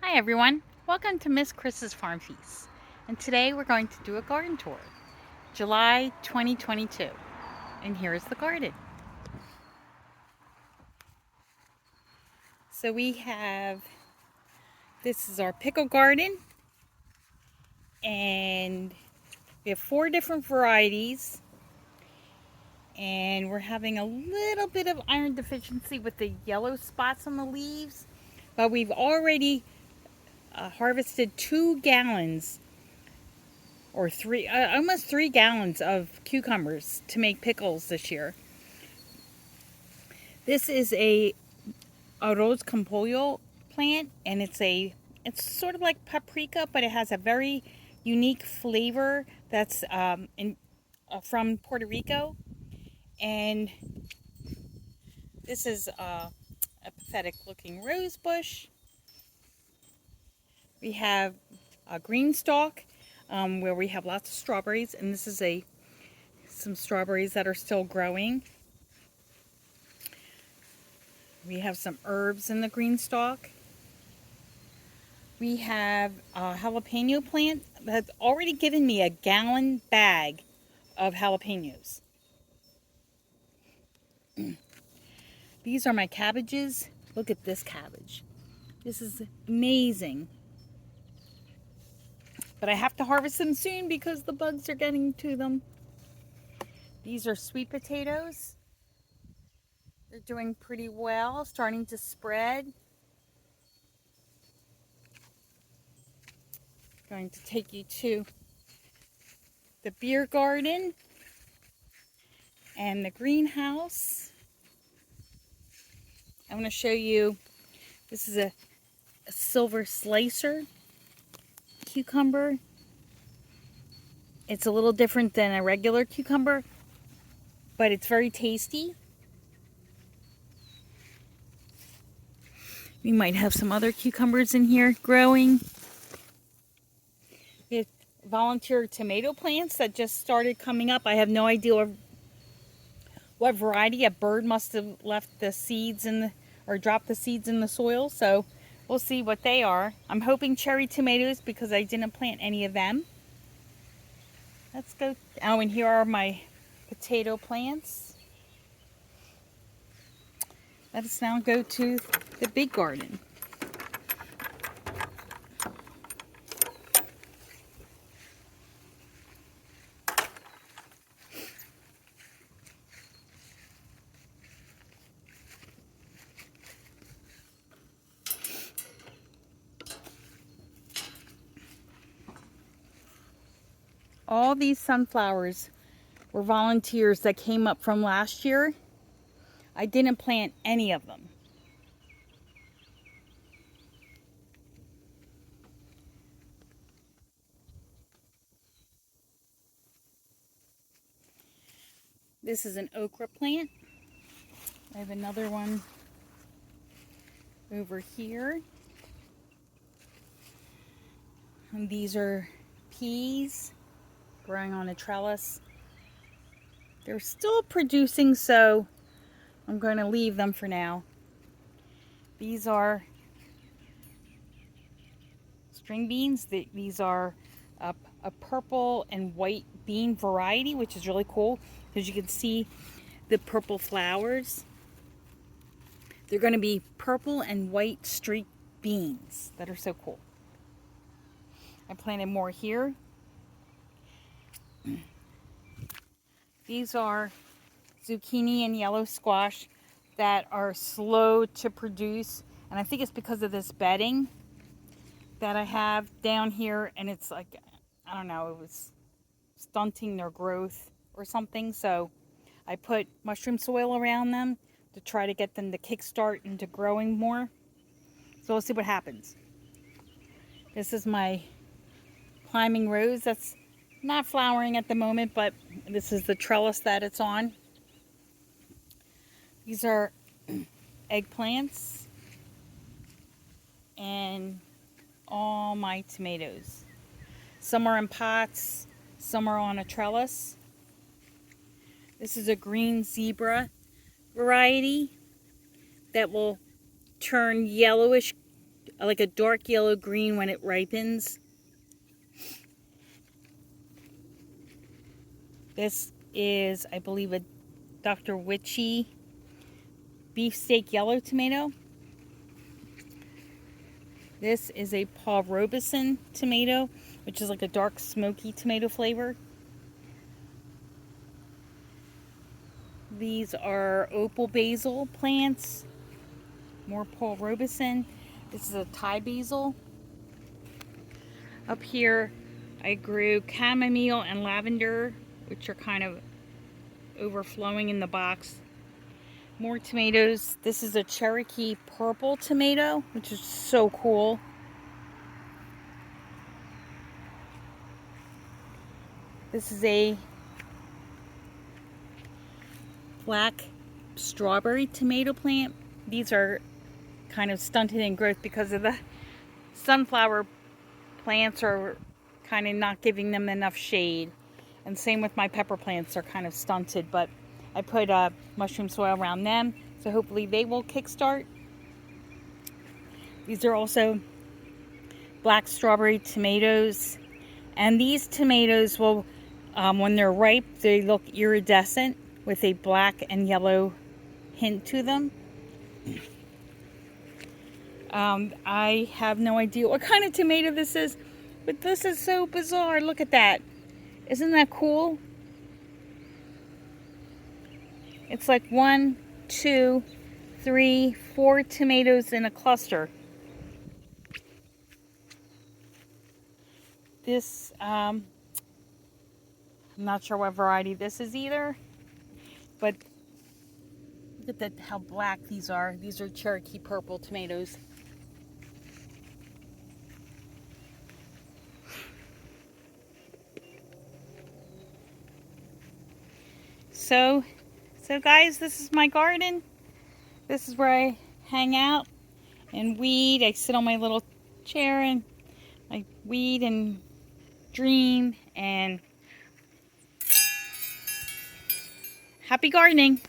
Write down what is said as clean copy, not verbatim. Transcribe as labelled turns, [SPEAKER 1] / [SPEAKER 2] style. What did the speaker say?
[SPEAKER 1] Hi everyone, welcome to Miss Chris's Farm Feast. And today we're going to do a garden tour, July 2022. And here is the garden. So this is our pickle garden, and we have 4 different varieties. And we're having a little bit of iron deficiency with the yellow spots on the leaves, but we've already harvested 2 gallons or almost 3 gallons of cucumbers to make pickles this year. This is a arroz con pollo plant, and it's sort of like paprika, but it has a very unique flavor that's from Puerto Rico. And this is a pathetic looking rose bush. We have a green stalk where we have lots of strawberries, and this is some strawberries that are still growing. We have some herbs in the green stalk. We have a jalapeno plant that's already given me a gallon bag of jalapenos. These are my cabbages. Look at this cabbage. This is amazing. But I have to harvest them soon because the bugs are getting to them. These are sweet potatoes. They're doing pretty well, starting to spread. Going to take you to the beer garden and the greenhouse. I'm going to show you, this is a silver slicer cucumber. It's a little different than a regular cucumber, but it's very tasty. We might have some other cucumbers in here growing. We have volunteer tomato plants that just started coming up. I have no idea what variety. A bird must have left the seeds or dropped the seeds in the soil, so we'll see what they are. I'm hoping cherry tomatoes because I didn't plant any of them. Let's go. Oh, and here are my potato plants. Let us now go to the big garden. All these sunflowers were volunteers that came up from last year. I didn't plant any of them. This is an okra plant. I have another one over here. And these are peas growing on a trellis. They're still producing, so I'm going to leave them for now. These are string beans. These are a purple and white bean variety, which is really cool because you can see the purple flowers. They're going to be purple and white streaked beans that are so cool. I planted more here. These are zucchini and yellow squash that are slow to produce, and I think it's because of this bedding that I have down here, and it's like, I don't know, it was stunting their growth or something, so I put mushroom soil around them to try to get them to kickstart into growing more. So we'll see what happens. This is my climbing rose that's not flowering at the moment, but this is the trellis that it's on. These are eggplants and all my tomatoes. Some are in pots, some are on a trellis. This is a green zebra variety that will turn yellowish like a dark yellow green when it ripens. This is, I believe, a Dr. Witchy beefsteak yellow tomato. This is a Paul Robeson tomato, which is like a dark smoky tomato flavor. These are opal basil plants. More Paul Robeson. This is a Thai basil. Up here I grew chamomile and lavender, which are kind of overflowing in the box. More tomatoes. This is a Cherokee purple tomato, which is so cool. This is a black strawberry tomato plant. These are kind of stunted in growth because of the sunflower plants are kind of not giving them enough shade. And same with my pepper plants, are kind of stunted, but I put mushroom soil around them, so hopefully they will kickstart. These are also black strawberry tomatoes, and these tomatoes will, when they're ripe, they look iridescent with a black and yellow hint to them. I have no idea what kind of tomato this is, but this is so bizarre. Look at that. Isn't that cool? It's like 1, 2, 3, 4 tomatoes in a cluster. This, I'm not sure what variety this is either, but look at how black these are. These are Cherokee purple tomatoes. So guys, this is my garden. This is where I hang out and weed. I sit on my little chair and I weed and dream, and happy gardening.